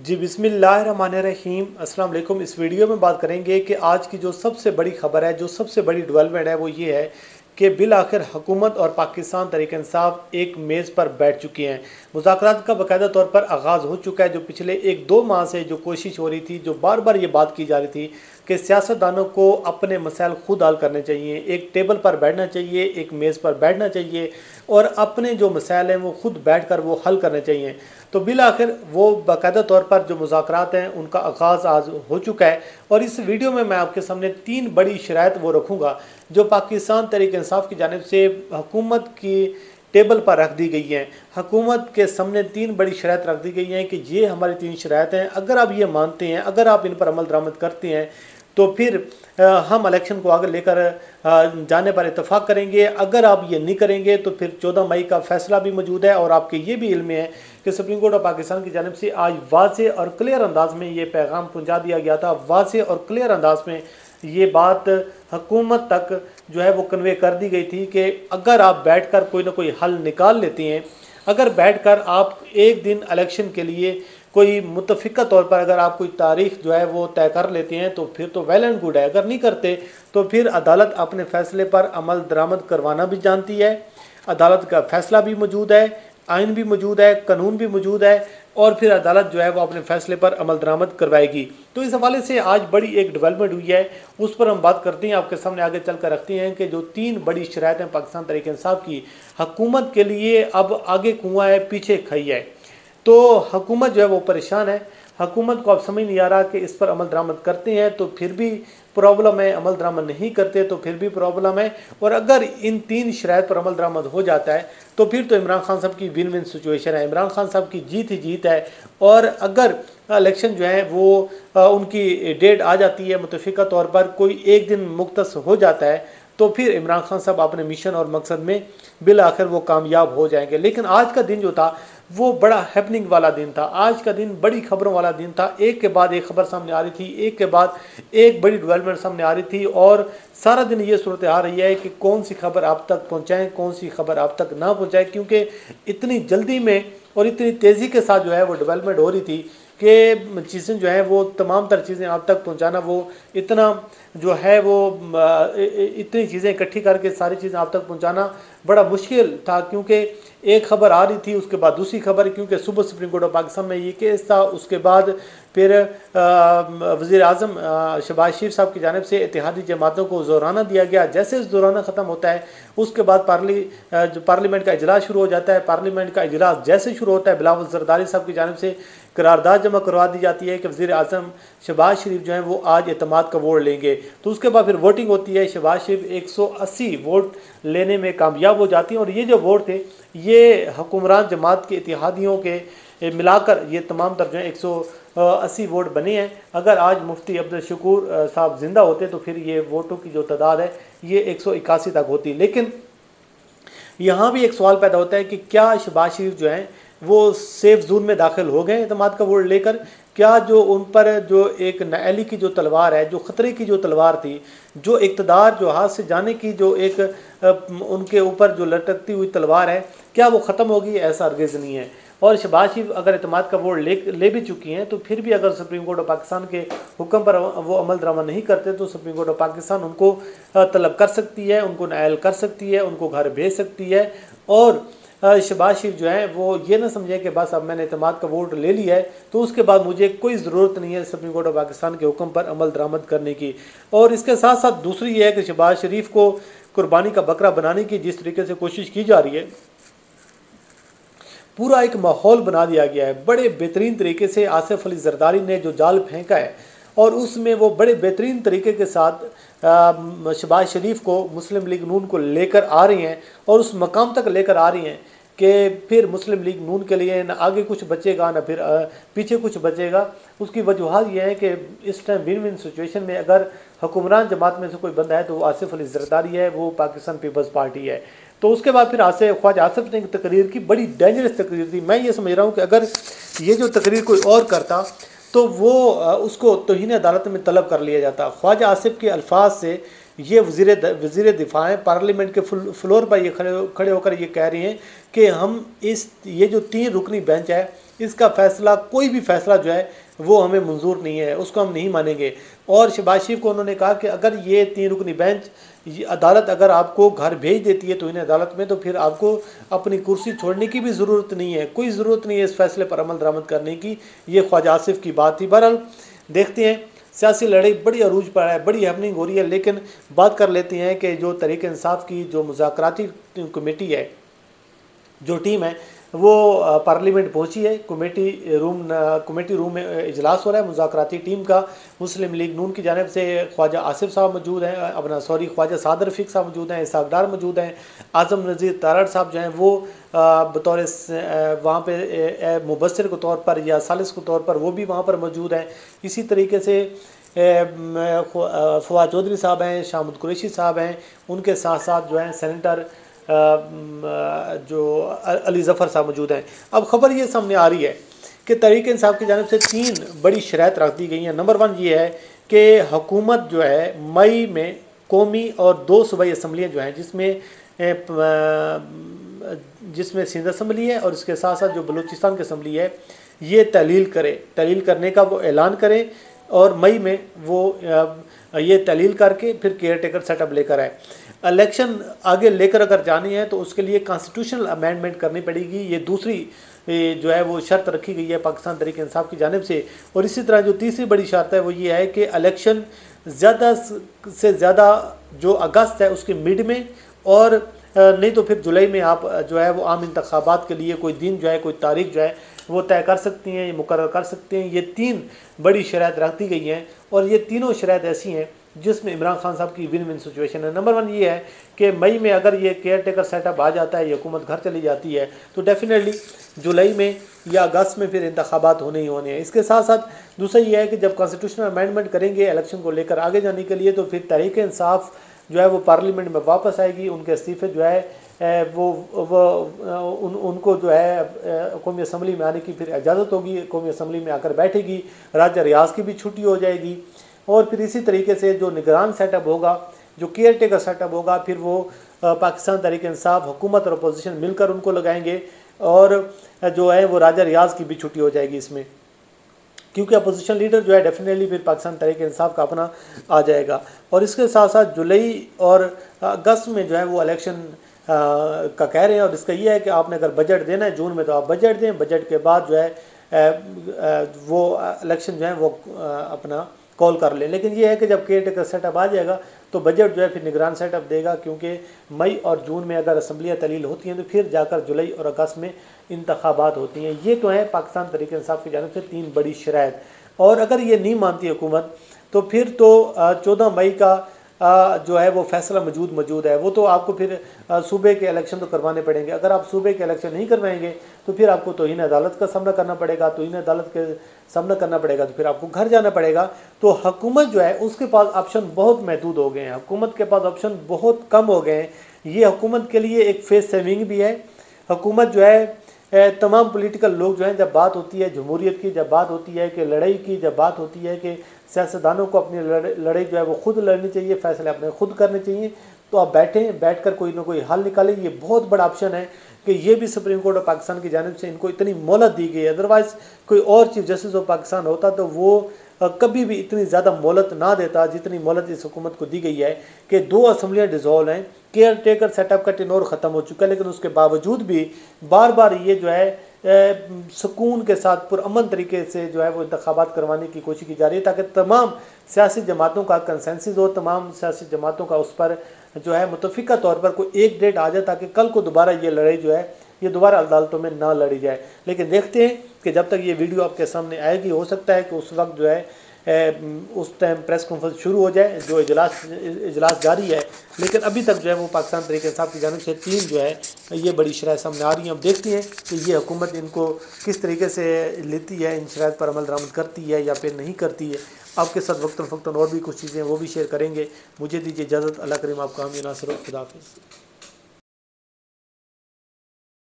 जी बिस्मिल्लाहिर्रहमानिर्रहीम अस्सलाम वालेकुम। इस वीडियो में बात करेंगे कि आज की जो सबसे बड़ी खबर है, जो सबसे बड़ी डेवलपमेंट है वो ये है कि बिल आखिर हुकूमत और पाकिस्तान तहरीक-ए-इंसाफ एक मेज़ पर बैठ चुके हैं। मुज़ाकरात का बाकायदा तौर पर आगाज़ हो चुका है। जो पिछले 1-2 माह से जो कोशिश हो रही थी, जो बार बार ये बात की जा रही थी कि सियासतदानों को अपने मसाइल खुद हल करने चाहिए, एक टेबल पर बैठना चाहिए, एक मेज़ पर बैठना चाहिए और अपने जो मसाइल हैं वो खुद बैठ कर वो हल करने चाहिए। तो बिल आखिर वो बाकायदा तौर पर जो मुज़ाकरात हैं उनका आगाज़ आज हो चुका है और इस वीडियो में मैं आपके सामने 3 बड़ी शराइत वो रखूँगा जो पाकिस्तान तहरीक-ए-इंसाफ की जानिब से हुकूमत की टेबल पर रख दी गई हैं। हुकूमत के सामने 3 बड़ी शराइत रख दी गई हैं कि ये हमारी 3 शराइत हैं, अगर आप ये मानते हैं, अगर आप इन पर अमल दरामद करते हैं तो फिर हम इलेक्शन को आगे लेकर जाने पर इत्तफाक करेंगे। अगर आप ये नहीं करेंगे तो फिर 14 मई का फैसला भी मौजूद है और आपके ये भी इल्म है कि सुप्रीम कोर्ट ऑफ पाकिस्तान की जानिब से आज वाज़े और क्लियर अंदाज में ये पैगाम पहुँचा दिया गया था। वाज़े और क्लियर अंदाज में ये बात हुकूमत तक जो है वो कन्वे कर दी गई थी कि अगर आप बैठकर कोई ना कोई हल निकाल लेते हैं, अगर बैठकर आप एक दिन इलेक्शन के लिए कोई मुतफ़िका तौर पर अगर आप कोई तारीख जो है वो तय कर लेते हैं तो फिर तो वेल एंड गुड है। अगर नहीं करते तो फिर अदालत अपने फ़ैसले पर अमल दरामद करवाना भी जानती है। अदालत का फ़ैसला भी मौजूद है, आइन भी मौजूद है, कानून भी मौजूद है और फिर अदालत जो है वो अपने फ़ैसले पर अमल दरामद करवाएगी। तो इस हवाले से आज बड़ी एक डेवलपमेंट हुई है, उस पर हम बात करते हैं, आपके सामने आगे चल कर रखते हैं कि जो 3 बड़ी शराइत हैं पाकिस्तान तहरीक-ए-इंसाफ की, हुकूमत के लिए अब आगे कुआं है पीछे खई है। तो हुकूमत जो है वो परेशान है। हुकूमत को अब समझ नहीं आ रहा कि इस पर अमल दरामद करते हैं तो फिर भी प्रॉब्लम है, अमल दरामद नहीं करते तो फिर भी प्रॉब्लम है। और अगर इन 3 शराइत पर अमल दरामद हो जाता है तो फिर तो इमरान खान साहब की विन विन सिचुएशन है, इमरान खान साहब की जीत ही जीत है। और अगर इलेक्शन जो है वो उनकी डेट आ जाती है, मुतफ़िका तौर पर कोई एक दिन मुख्तस हो जाता है तो फिर इमरान खान साहब अपने मिशन और मकसद में बिल आखिर वो कामयाब हो जाएंगे। लेकिन आज का दिन जो था वो बड़ा हैपनिंग वाला दिन था, आज का दिन बड़ी खबरों वाला दिन था। एक के बाद एक खबर सामने आ रही थी, एक के बाद एक बड़ी डेवलपमेंट सामने आ रही थी और सारा दिन ये सूरत आ रही है कि कौन सी खबर आप तक पहुँचाएँ, कौन सी खबर आप तक ना पहुँचाएँ, क्योंकि इतनी जल्दी में और इतनी तेज़ी के साथ जो है वो डेवलपमेंट हो रही थी कि चीज़ें जो है वो तमाम तर चीज़ें आप तक पहुंचाना, वो इतना जो है वो इतनी चीज़ें इकट्ठी करके सारी चीज़ें आप तक पहुंचाना बड़ा मुश्किल था। क्योंकि एक खबर आ रही थी, उसके बाद दूसरी खबर, क्योंकि सुबह सुप्रीम कोर्ट ऑफ पाकिस्तान में ये केस था, उसके बाद फिर वज़ीर आज़म शहबाज शरीफ साहब की जानिब से इत्तेहादी जमातों को ज़ोराना दिया गया। जैसे ज़ोराना ख़त्म होता है उसके बाद पार्लियामेंट का इजलास शुरू हो जाता है। पार्लियामेंट का इजलास जैसे शुरू होता है बिलावल ज़रदारी साहब की जानिब से करारदाद जमा करवा दी जाती है कि वज़ीर आज़म शहबाज शरीफ जो हैं वो आज एतमाद का वोट लेंगे। तो उसके बाद फिर वोटिंग होती है, शहबाज शरीफ 180 वोट लेने में कामयाब हो जाती हैं और ये जो वोट थे ये हुक्मरान जमात के इत्तेहादियों के मिलाकर ये तमाम तर जो है 180 वोट बने हैं। अगर आज मुफ्ती अब्दुल शकूर साहब ज़िंदा होते तो फिर ये वोटों की जो तादाद है ये 181 तक होती। लेकिन यहाँ भी एक सवाल पैदा होता है कि क्या शहबाज शरीफ जो हैं वो सेफ जोन में दाखिल हो गए एतमाद का वोट लेकर? क्या जो उन पर जो एक नाअहली की जो तलवार है, जो ख़तरे की जो तलवार थी, जो इक़्तिदार जो हाथ से जाने की जो एक उनके ऊपर जो लटकती हुई तलवार है, क्या वो ख़त्म होगी? ऐसा हरगिज़ नहीं है। और शहबाज शरीफ अगर एतमाद का वोट ले भी चुकी हैं तो फिर भी अगर सुप्रीम कोर्ट ऑफ पाकिस्तान के हुक्म पर वो अमल दरामद नहीं करते तो सुप्रीम कोर्ट ऑफ पाकिस्तान उनको तलब कर सकती है, उनको नाअहल कर सकती है, उनको घर भेज सकती है। और शहबाज शरीफ जो है वो ये ना समझे कि बस अब मैंने एतमाद का वोट ले लिया है तो उसके बाद मुझे कोई ज़रूरत नहीं है सुप्रीम कोर्ट ऑफ पाकिस्तान के हुक्म पर अमल दरामद करने की। और इसके साथ साथ दूसरी ये है कि शहबाज शरीफ को कुर्बानी का बकरा बनाने की जिस तरीके से कोशिश की जा रही है, पूरा एक माहौल बना दिया गया है। बड़े बेहतरीन तरीके से आसिफ अली जरदारी ने जो जाल फेंका है और उसमें वो बड़े बेहतरीन तरीके के साथ शहबाज शरीफ को मुस्लिम लीग नून को लेकर आ रही हैं और उस मकाम तक लेकर आ रही हैं कि फिर मुस्लिम लीग नून के लिए न आगे कुछ बचेगा न फिर पीछे कुछ बचेगा। उसकी वजूहत यह है कि इस टाइम विन विन सिचुएशन में अगर हुक्मरान जमात में से कोई बंदा है तो वो आसिफ अली जरदारी है, वो पाकिस्तान पीपल्स पार्टी है। तो उसके बाद फिर ख्वाजा आसिफ ने तकरीर की, बड़ी डेंजरस तकरीर थी। मैं ये समझ रहा हूँ कि अगर ये जो तकरीर कोई और करता तो वो उसको तौहीन अदालत में तलब कर लिया जाता। ख्वाजा आसिफ के अल्फाज से ये वज़ीर दिफा हैं, पार्लियामेंट के फ्लोर पर ये खड़े होकर ये कह रही हैं कि हम ये जो 3 रुकनी बेंच है इसका फ़ैसला, कोई भी फ़ैसला जो है वो हमें मंजूर नहीं है, उसको हम नहीं मानेंगे। और शहबाज शरीफ को उन्होंने कहा कि अगर ये 3 रुकनी बेंच, अदालत अगर आपको घर भेज देती है तो इन अदालत में, तो फिर आपको अपनी कुर्सी छोड़ने की भी ज़रूरत नहीं है, कोई ज़रूरत नहीं है इस फैसले पर अमल दरामद करने की। ये ख्वाजा आसिफ की बात थी। बहरहाल देखते हैं, सियासी लड़ाई बड़ी अरूज पर है, बड़ी हैपनिंग हो रही है। लेकिन बात कर लेते हैं कि जो तहरीक इंसाफ की जो मुज़ाकराती कमेटी है, जो टीम है, वो पार्लियामेंट पहुंची है। कमेटी रूम में इजलास हो रहा है मुज़ाकराती टीम का। मुस्लिम लीग नून की जानिब से ख्वाजा आसिफ साहब मौजूद हैं, ख्वाजा सादर रफ़ीक साहब मौजूद हैं, इसहाक डार मौजूद हैं, आज़म नज़ीर तारड़ साहब जो हैं वो बतौर वहाँ पे मुबस्सिर के तौर पर या सालिस के तौर पर वो भी वहाँ पर मौजूद हैं। इसी तरीके से फवाद चौधरी साहब हैं, शामुद कुरैशी साहब हैं, उनके साथ साथ जो हैं सेनेटर जो अली ज़फ़र साहब मौजूद हैं। अब ख़बर ये सामने आ रही है कि तहरीक इंसाफ की जानिब से 3 बड़ी शराइत रख दी गई हैं। नंबर 1 ये है कि हुकूमत जो है मई में कौमी और 2 सूबाई असम्बलियाँ जो हैं, जिसमें सिंध असम्बली है और इसके साथ साथ जो बलूचिस्तान की असम्बली है, ये तहलील करने का वो ऐलान करे और मई में वो ये तहलील करके फिर केयर टेकर सेटअप लेकर आए। इलेक्शन आगे लेकर अगर जानी है तो उसके लिए कॉन्स्टिट्यूशनल अमेंडमेंट करनी पड़ेगी। ये दूसरी जो है वो शर्त रखी गई है पाकिस्तान तहरीक इंसाफ की जानिब से। और इसी तरह जो तीसरी बड़ी शर्त है वो ये है कि इलेक्शन ज़्यादा से ज़्यादा जो अगस्त है उसके मिड में, और नहीं तो फिर जुलाई में आप जो है वो आम इंतखाबात के लिए कोई दिन जो है, कोई तारीख जो है वो तय कर सकती हैं, ये मुकर्रर कर सकते हैं। ये 3 बड़ी शराइत रख दी गई हैं और ये तीनों शराइत ऐसी हैं जिसमें इमरान खान साहब की विन विन सिचुएशन है। नंबर 1 ये है कि मई में अगर ये केयर टेकर सेटअप आ जाता है, ये हुकूमत घर चली जाती है, तो डेफिनेटली जुलाई में या अगस्त में फिर इंतखाबात होने ही होने हैं। इसके साथ साथ दूसरा ये है कि जब कॉन्स्टिट्यूशनल अमेंडमेंट करेंगे इलेक्शन को लेकर आगे जाने के लिए, तो फिर तहरीक इंसाफ जो है वो पार्लियामेंट में वापस आएगी, उनके इस्तीफ़े जो है उनको जो है कौमी असम्बली में आने की फिर इजाज़त होगी, कौमी असम्बली में आकर बैठेगी, राज्य रियाज की भी छुट्टी हो जाएगी। और फिर इसी तरीके से जो निगरान सेटअप होगा, जो केयर टेकर सेटअप होगा, फिर वो पाकिस्तान तहरीक इंसाफ, हुकूमत और अपोजिशन मिलकर उनको लगाएंगे और जो है वो राज्य रियाज की भी छुट्टी हो जाएगी इसमें, क्योंकि अपोजिशन लीडर जो है डेफिनेटली फिर पाकिस्तान तहरीक इंसाफ का अपना आ जाएगा। और इसके साथ साथ जुलाई और अगस्त में जो है वो इलेक्शन का कह रहे हैं। और इसका ये है कि आपने अगर बजट देना है जून में तो आप बजट दें, बजट के बाद जो है वो इलेक्शन जो है वो अपना कॉल कर लें। लेकिन ये है कि जब केयर टेकर सेटअप आ जाएगा तो बजट जो है फिर निगरान सेटअप देगा, क्योंकि मई और जून में अगर असम्बलियाँ तहलील होती हैं तो फिर जाकर जुलाई और अगस्त में इंतखाबात होती हैं। ये तो है पाकिस्तान तहरीक इंसाफ की जानिब से 3 बड़ी शराइत। और अगर ये नहीं मानती हुकूमत तो फिर तो 14 मई का जो है वो फैसला मौजूद है। वो तो आपको फिर सूबे के इलेक्शन तो करवाने पड़ेंगे। अगर आप सूबे के इलेक्शन नहीं करवाएंगे तो फिर आपको तौहीन अदालत का सामना करना पड़ेगा, तौहीन अदालत के सामना करना पड़ेगा तो फिर आपको घर जाना पड़ेगा। तो हुकूमत जो है उसके पास ऑप्शन बहुत महदूद हो गए हैं, हुकूमत के पास ऑप्शन बहुत कम हो गए हैं। ये हुकूमत के लिए एक फेस सेविंग भी है। हुकूमत जो है तमाम पॉलिटिकल लोग जो हैं, जब बात होती है जमहूरियत की, जब बात होती है कि लड़ाई की, जब बात होती है कि सियासतदानों को अपनी लड़ाई जो है वो खुद लड़नी चाहिए, फैसले अपने खुद करने चाहिए, तो आप बैठकर कोई ना कोई हल निकालें। ये बहुत बड़ा ऑप्शन है कि ये भी सुप्रीम कोर्ट ऑफ पाकिस्तान की जानिब से इनको इतनी मोहलत दी गई है। अदरवाइज़ कोई और चीफ जस्टिस ऑफ पाकिस्तान होता तो वो कभी भी इतनी ज़्यादा मोहलत ना देता जितनी मोहलत इस हुकूमत को दी गई है कि 2 असम्बलियाँ डिज़ोल्व हैं, केयर टेकर सेटअप का टेनोर ख़त्म हो चुका है, लेकिन उसके बावजूद भी बार बार ये जो है सुकून के साथ पुरअमन तरीके से जो है वो इंतखाबात करवाने की कोशिश की जा रही है, ताकि तमाम सियासी जमातों का कंसेंसस हो, तमाम सियासी जमातों का उस पर जो है मुतफ़िका तौर पर कोई एक डेट आ जाए, ताकि कल को दोबारा ये लड़ाई जो है ये दोबारा अदालतों में ना लड़ी जाए। लेकिन देखते हैं कि जब तक ये वीडियो आपके सामने आएगी, हो सकता है कि उस वक्त जो है उस टाइम प्रेस कॉन्फ्रेंस शुरू हो जाए, जो इजलास जारी है। लेकिन अभी तक जो है वो पाकिस्तान तहरीक इंसाफ की जानिब से 3 जो है ये बड़ी शराइत सामने आ रही हैं। अब देखते हैं कि ये हुकूमत इनको किस तरीके से लेती है, इन शराइत पर अमल दरामद करती है या फिर नहीं करती है। आपके साथ वक्तन फ़क्तन और भी कुछ चीज़ें वो भी शेयर करेंगे। मुझे दीजिए इजाज़त। अल्लाह करीम आपका हामी नासिर। खुदा हाफ़िज़।